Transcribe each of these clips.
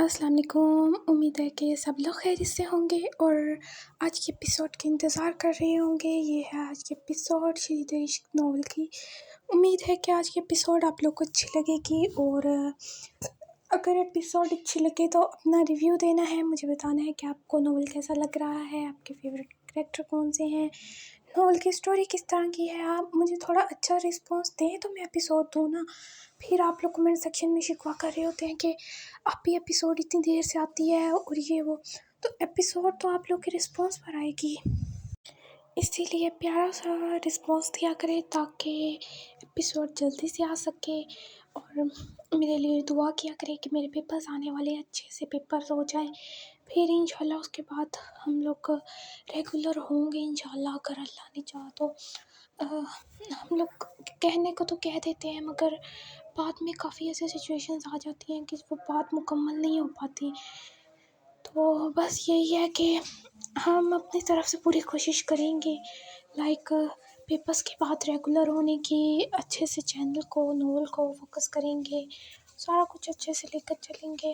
السلام علیکم، امید ہے کہ سب لوگ خیریت سے ہوں گے اور آج کے ایپیسوڈ کا انتظار کر رہے ہوں گے۔ یہ ہے آج کے ایپیسوڈ شہید عشق ناول کی۔ امید ہے کہ آج کے ایپیسوڈ آپ لوگ کو اچھی لگے گی، اور اگر ایپیسوڈ اچھی لگے تو اپنا ریویو دینا ہے، مجھے بتانا ہے کہ آپ کو ناول کیسا لگ رہا ہے، آپ کے فیوریٹ کریکٹر کون سے ہیں، ناول کی سٹوری کس طرح کی ہے۔ آپ مجھے تھوڑا اچھا رسپانس دیں تو میں ایپیسوڈ دوں نا۔ پھر آپ لوگ کمنٹ سیکشن میں شکوہ کر رہے ہوتے ہیں کہ آپ بھی ایپیسوڈ اتنی دیر سے آتی ہے اور یہ وہ، تو ایپیسوڈ تو آپ لوگ کے رسپانس پر آئے گی، اسی لیے پیارا سا رسپانس دیا کرے تاکہ ایپیسوڈ جلدی سے آ سکے، اور میرے لیے دعا کیا کرے کہ میرے پیپرز آنے والے اچھے سے پیپرز ہو جائیں، پھر انشاءاللہ اس کے بعد ہم لوگ ریگولر ہوں گے انشاءاللہ، اگر اللہ نے چاہا تو۔ ہم لوگ کہنے کو تو کہہ دیتے ہیں مگر بعد میں کافی ایسے سچویشنز آ جاتی ہیں کہ وہ بات مکمل نہیں ہو پاتی، تو بس یہی ہے کہ ہم اپنی طرف سے پوری کوشش کریں گے، لائک پیپرز کے بعد ریگولر ہونے کی، اچھے سے چینل کو، ناول کو فوکس کریں گے، سارا کچھ اچھے سے لے کر چلیں گے۔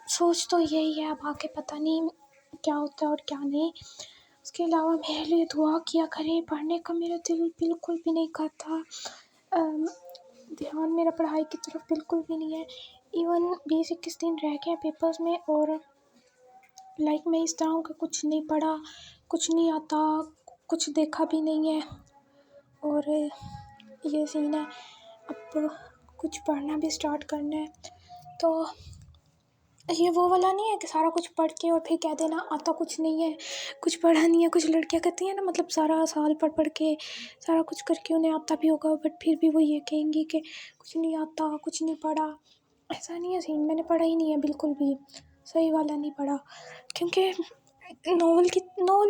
سوچ تو یہی ہے، اب آگے پتہ نہیں کیا ہوتا ہے اور کیا نہیں۔ اس کے علاوہ میرے لیے دعا کیا کریں، پڑھنے کا میرا دل بالکل بھی نہیں کرتا، دھیان میرا پڑھائی کی طرف بالکل بھی نہیں ہے۔ ایون 20-21 دن رہ گئے پیپرز میں، اور لائک میں اس طرح ہوں کہ کچھ نہیں پڑھا، کچھ نہیں آتا، کچھ دیکھا بھی نہیں ہے، اور یہ سین ہے۔ اب کچھ پڑھنا بھی سٹارٹ کرنا ہے، تو یہ وہ والا نہیں ہے کہ سارا کچھ پڑھ کے اور پھر کہہ دینا آتا کچھ نہیں ہے، کچھ پڑھا نہیں ہے۔ کچھ لڑکیاں کرتی ہیں نا، مطلب سارا سال پڑھ کے سارا کچھ کر کے انہیں آتا بھی ہوگا، بٹ پھر بھی وہ یہ کہیں گی کہ کچھ نہیں آتا، کچھ نہیں پڑھا۔ ایسا نہیں ہے سین، میں نے پڑھا ہی نہیں ہے بالکل بھی، صحیح والا نہیں پڑھا، کیونکہ ناول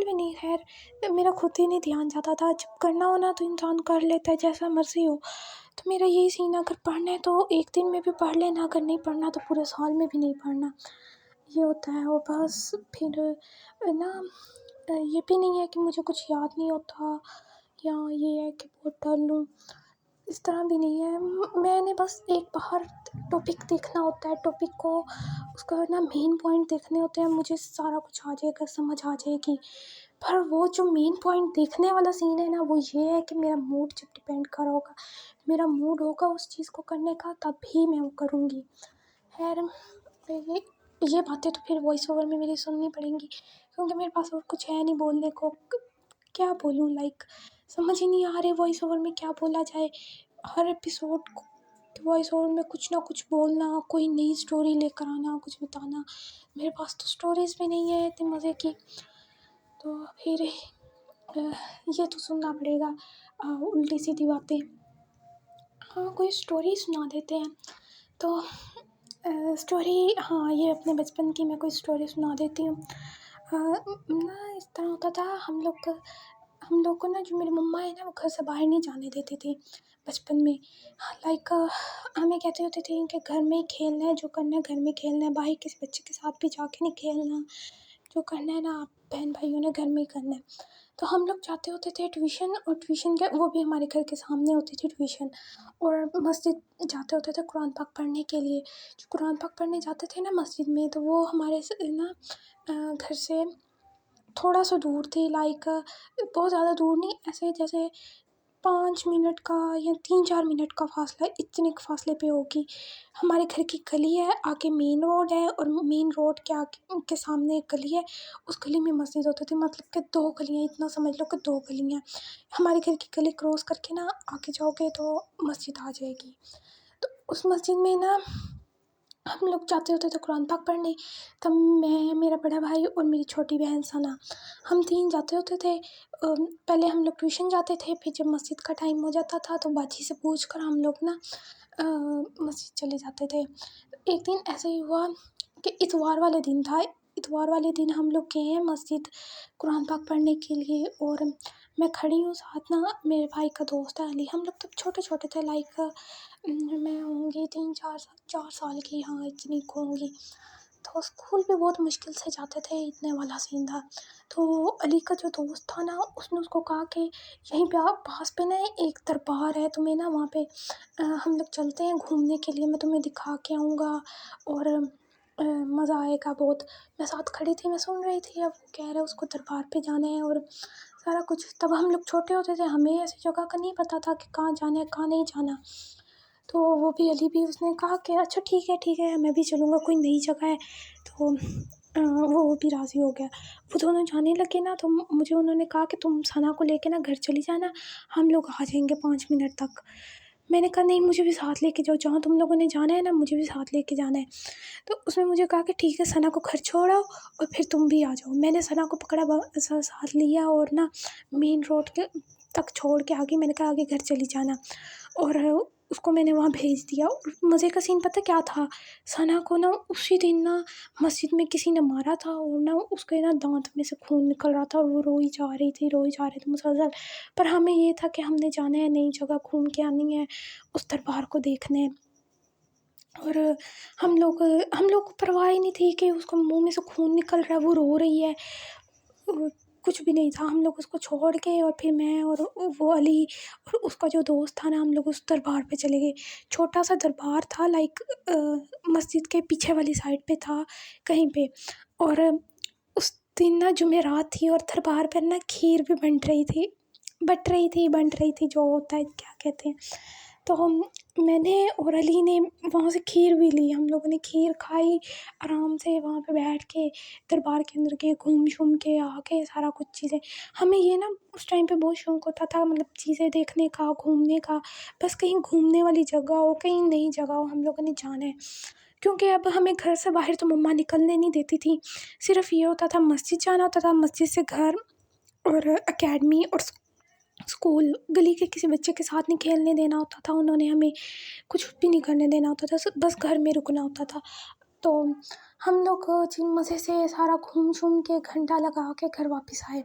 بھی نہیں، خیر میرا خود ہی نہیں دھیان جاتا تھا۔ جب کرنا ہونا تو انسان کر لیتا ہے جیسا مرضی ہو، تو میرا یہی سین ہے، اگر پڑھنا ہے تو ایک دن میں بھی پڑھ لینا، اگر نہیں پڑھنا تو پورے سال میں بھی نہیں پڑھنا، یہ ہوتا ہے۔ اور بس پھر نا یہ بھی نہیں ہے کہ مجھے کچھ یاد نہیں ہوتا، یا یہ ہے کہ بہت ڈل ہوں، اس طرح بھی نہیں ہے۔ میں نے بس ایک باہر ٹاپک دیکھنا ہوتا ہے، ٹاپک کو اس کا نا مین پوائنٹ دیکھنے ہوتے ہیں، مجھے سارا کچھ آ جائے گا، سمجھ آ جائے گی۔ پر وہ جو مین پوائنٹ دیکھنے والا سین ہے نا، وہ یہ ہے کہ میرا موڈ جب ڈپینڈ کر ہوگا، میرا موڈ ہوگا اس چیز کو کرنے کا، تب ہی میں وہ کروں گی۔ خیر یہ باتیں تو پھر وائس اوور میں میری سننی پڑیں گی، کیونکہ میرے پاس اور کچھ ہے نہیں بولنے کو، کیا بولوں، لائک سمجھ ہی نہیں آ رہے وائس اوور میں کیا بولا جائے۔ ہر ایپیسوڈ وائس اوور میں کچھ نہ کچھ بولنا، کوئی نئی سٹوری لے کر آنا، کچھ بتانا، میرے پاس تو سٹوریز بھی نہیں ہے اتنے مزے کی، تو پھر یہ تو سننا پڑے گا الٹی سیدھی باتیں۔ ہاں کوئی سٹوری سنا دیتے ہیں، تو سٹوری، ہاں یہ اپنے بچپن کی میں کوئی سٹوری سنا دیتی ہوں۔ نا اس طرح ہوتا تھا، ہم لوگ کو نا، جو میری مما ہے نا، وہ گھر سے باہر نہیں جانے دیتی تھی بچپن میں، لائک ہمیں کہتے ہوتے تھے کہ گھر میں ہی کھیلنا ہے، جو کرنا ہے گھر میں کھیلنا ہے، باہر کسی بچے کے ساتھ بھی جا کے نہیں کھیلنا، جو کرنا ہے نا آپ بہن بھائیوں نے گھر میں ہی کرنا ہے۔ تو ہم لوگ جاتے ہوتے تھے ٹیوشن، اور ٹیوشن کے وہ بھی ہمارے گھر کے سامنے ہوتی تھی ٹیوشن، اور مسجد جاتے ہوتے تھے قرآن پاک پڑھنے کے لیے۔ جو قرآن پاک پڑھنے جاتے تھے نا مسجد میں، تو وہ ہمارے نا گھر سے تھوڑا سا دور تھی، لائک بہت زیادہ دور نہیں، ایسے جیسے 5 منٹ کا یا 3-4 منٹ کا فاصلہ، اتنے کے فاصلے پہ ہوگی۔ ہمارے گھر کی گلی ہے، آگے مین روڈ ہے، اور مین روڈ کے آگے کے سامنے ایک گلی ہے، اس گلی میں مسجد ہوتی تھی، مطلب کہ 2 گلیاں، اتنا سمجھ لو کہ 2 گلیاں۔ ہمارے گھر کی گلی کراس کر کے نا آگے جاؤ گے تو مسجد آ جائے گی، تو اس مسجد میں نا ہم لوگ جاتے ہوتے تھے قرآن پاک پڑھنے، تب میں، میرا بڑا بھائی اور میری چھوٹی بہن ثنا، ہم 3 جاتے ہوتے تھے۔ پہلے ہم لوگ ٹیوشن جاتے تھے، پھر جب مسجد کا ٹائم ہو جاتا تھا تو باجی سے پوچھ کر ہم لوگ نا مسجد چلے جاتے تھے۔ ایک دن ایسا ہی ہوا کہ اتوار والے دن تھا، اتوار والے دن ہم لوگ گئے ہیں مسجد قرآن پاک پڑھنے کے لیے، اور میں کھڑی ہوں، ساتھ نا میرے بھائی کا دوست ہے علی، ہم لوگ تب چھوٹے چھوٹے تھے، لائک میں ہوں گی 4 سال کی، ہاں اتنی کو ہوں گی، تو اسکول بھی بہت مشکل سے جاتے تھے، اتنے والا سین تھا۔ تو علی کا جو دوست تھا نا، اس نے اس کو کہا کہ یہیں پہ آپ پاس پہ نا ایک دربار ہے، تمہیں نا وہاں پہ ہم لوگ چلتے ہیں گھومنے کے لیے، میں تمہیں دکھا کے آؤں گا، اور مزہ آئے گا بہت. میں ساتھ کھڑی تھی, میں سن رہی تھی. اب وہ کہہ رہے اس کو دربار پہ جانا ہے اور سارا کچھ. تب ہم لوگ چھوٹے ہوتے تھے, ہمیں ایسی جگہ کا نہیں پتہ تھا کہ کہاں جانا ہے کہاں نہیں جانا. تو وہ بھی علی بھی اس نے کہا کہ اچھا ٹھیک ہے میں بھی چلوں گا, کوئی نئی جگہ ہے. تو وہ بھی راضی ہو گیا. وہ دونوں جانے لگے نا, تو مجھے انہوں نے کہا کہ تم ثنا کو لے کے نا گھر چلی جانا, ہم لوگ آ جائیں گے 5 منٹ تک. میں نے کہا نہیں, مجھے بھی ساتھ لے کے جاؤ, جہاں تم لوگوں نے جانا ہے نا مجھے بھی ساتھ لے کے جانا ہے. تو اس نے مجھے کہا کہ ٹھیک ہے ثنا کو گھر چھوڑو اور پھر تم بھی آ جاؤ. میں نے ثنا کو پکڑا, ساتھ لیا اور نا مین روڈ کے تک چھوڑ کے آگے میں نے کہا آگے گھر چلی جانا, اور اس کو میں نے وہاں بھیج دیا. اور مزے کا سین پتہ کیا تھا, ثنا کو نا اسی دن نا مسجد میں کسی نے مارا تھا, اور نا اس کے نا دانت میں سے خون نکل رہا تھا, اور وہ روئی جا رہے تھے مسلسل. پر ہمیں یہ تھا کہ ہم نے جانا ہے نئی جگہ گھوم کے آنی ہے, اس دربار کو دیکھنا ہے. اور ہم لوگ کو پرواہ ہی نہیں تھی کہ اس کو منہ میں سے خون نکل رہا ہے, وہ رو رہی ہے, کچھ بھی نہیں تھا. ہم لوگ اس کو چھوڑ کے اور پھر میں اور وہ علی اور اس کا جو دوست تھا نا, ہم لوگ اس دربار پہ چلے گئے. چھوٹا سا دربار تھا, لائک مسجد کے پیچھے والی سائڈ پہ تھا کہیں پہ. اور اس دن نا جمعرات تھی, اور دربار پر نا کھیر بھی بنٹ رہی تھی جو ہوتا ہے کیا کہتے ہیں. تو میں نے اور علی نے وہاں سے کھیر بھی لی, ہم لوگوں نے کھیر کھائی آرام سے وہاں پہ بیٹھ کے. دربار کے اندر کے گھوم کے آ کے سارا کچھ چیزیں, ہمیں یہ نا اس ٹائم پہ بہت شوق ہوتا تھا, مطلب چیزیں دیکھنے کا, گھومنے کا. بس کہیں گھومنے والی جگہ ہو, کہیں نئی جگہ ہو, ہم لوگوں نے جانا ہے. کیونکہ اب ہمیں گھر سے باہر تو مما نکلنے نہیں دیتی تھی. صرف یہ ہوتا تھا مسجد جانا ہوتا تھا, مسجد سے گھر اور اکیڈمی اور اسکول. گلی کے کسی بچے کے ساتھ نہیں کھیلنے دینا ہوتا تھا, انہوں نے ہمیں کچھ بھی نہیں کرنے دینا ہوتا تھا, بس گھر میں رکنا ہوتا تھا. تو ہم لوگ مزے سے سارا گھوم کے گھنٹہ لگا کے گھر واپس آئے.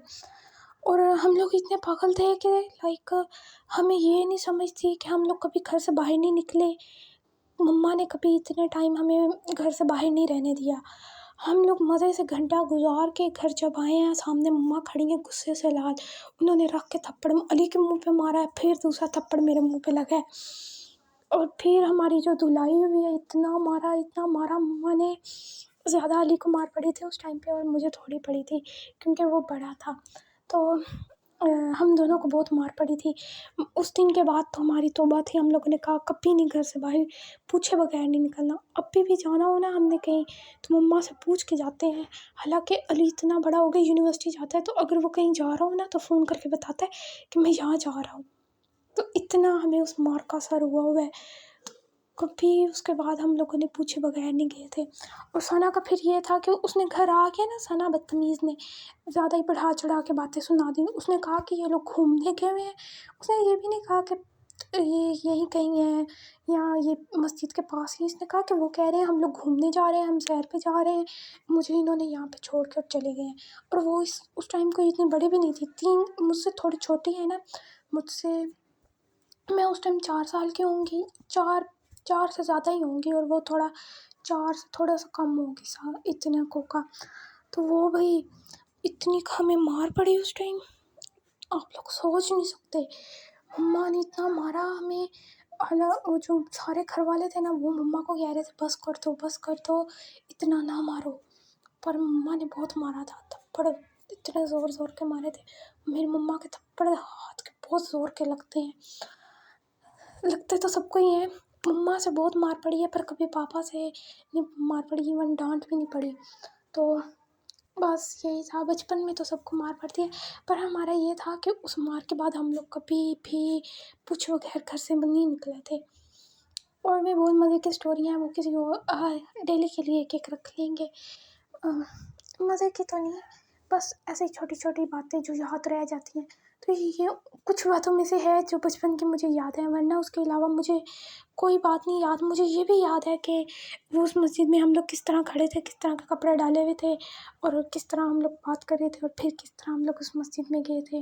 اور ہم لوگ اتنے پاگل تھے کہ لائک ہمیں یہ نہیں سمجھ تھی کہ ہم لوگ کبھی گھر سے باہر نہیں نکلے. مما نے کبھی اتنے ٹائم ہمیں گھر سے باہر نہیں رہنے دیا. ہم لوگ مزے سے گھنٹہ گزار کے گھر جب آئے ہیں, سامنے مما کھڑی ہیں غصے سے لال, انہوں نے رکھ کے تھپڑ علی کے منہ پہ مارا ہے, پھر دوسرا تھپڑ میرے منہ پہ لگا ہے. اور پھر ہماری جو دھلائی ہوئی ہے, اتنا مارا مما نے. زیادہ علی کو مار پڑی تھی اس ٹائم پہ, اور مجھے تھوڑی پڑی تھی کیونکہ وہ بڑا تھا. تو ہم دونوں کو بہت مار پڑی تھی. اس دن کے بعد تو ہماری توبہ تھی, ہم لوگوں نے کہا کبھی نہیں گھر سے باہر پوچھے بغیر نہیں نکلنا. اب بھی جانا ہو نا ہم نے کہیں تو مما سے پوچھ کے جاتے ہیں. حالانکہ علی اتنا بڑا ہو گیا, یونیورسٹی جاتا ہے, تو اگر وہ کہیں جا رہا ہو نا تو فون کر کے بتاتا ہے کہ میں یہاں جا رہا ہوں. تو اتنا ہمیں اس مار کا اثر ہوا ہے. کبھی اس کے بعد ہم لوگوں نے پوچھے بغیر نہیں گئے تھے. اور ثنا کا پھر یہ تھا کہ اس نے گھر آ کے نا, ثنا بدتمیز نے زیادہ ہی بڑھا چڑھا کے باتیں سنا دی. اس نے کہا کہ یہ لوگ گھومنے گئے ہوئے ہیں, اس نے یہ بھی نہیں کہا کہ یہ یہیں کہیں ہیں یا یہ مسجد کے پاس ہی. اس نے کہا کہ وہ کہہ رہے ہیں ہم لوگ گھومنے جا رہے ہیں, ہم سیر پہ جا رہے ہیں, مجھے انہوں نے یہاں پہ چھوڑ کر چلے گئے ہیں. اور وہ اس ٹائم کو اتنی بڑی بھی نہیں تھی, مجھ سے تھوڑی چھوٹی ہے نا, میں اس ٹائم 4 سال کی ہوں گی, 4 سے زیادہ ہی ہوں گی, اور وہ 4 سے تھوڑا سا کم ہوگی اتنے کو کا. تو وہ بھائی اتنی ہمیں مار پڑی اس ٹائم, آپ لوگ سوچ نہیں سکتے. مما نے اتنا مارا ہمیں. وہ جو سارے گھر والے تھے نا, وہ مما کو کہہ رہے تھے بس کر دو اتنا نہ مارو. پر مما نے بہت مارا تھا, تھپڑ اتنے زور کے مارے تھے. میری مما کے تھپڑ ہاتھ کے بہت زور کے لگتے تو سب کو ہی ہیں. مما سے بہت مار پڑی ہے, پر کبھی پاپا سے نہیں مار پڑی, ایون ڈانٹ بھی نہیں پڑی. تو بس یہی تھا, بچپن میں تو سب کو مار پڑتی ہے, پر ہمارا یہ تھا کہ اس مار کے بعد ہم لوگ کبھی بھی پوچھے بغیر گھر سے نہیں نکلے تھے. اور بھی بہت مزے کی اسٹوریاں ہیں, وہ کسی کو ڈیلی کے لیے ایک ایک رکھ لیں گے. مزے کی تو نہیں, بس ایسے ہی چھوٹی چھوٹی باتیں جو یاد رہ جاتی ہیں. تو یہ کچھ باتوں میں سے ہے جو بچپن کی مجھے یاد ہے, ورنہ اس کے علاوہ مجھے کوئی بات نہیں یاد. مجھے یہ بھی یاد ہے کہ وہ اس مسجد میں ہم لوگ کس طرح کھڑے تھے, کس طرح کے کپڑے ڈالے ہوئے تھے, اور کس طرح ہم لوگ بات کر رہے تھے, اور پھر کس طرح ہم لوگ اس مسجد میں گئے تھے.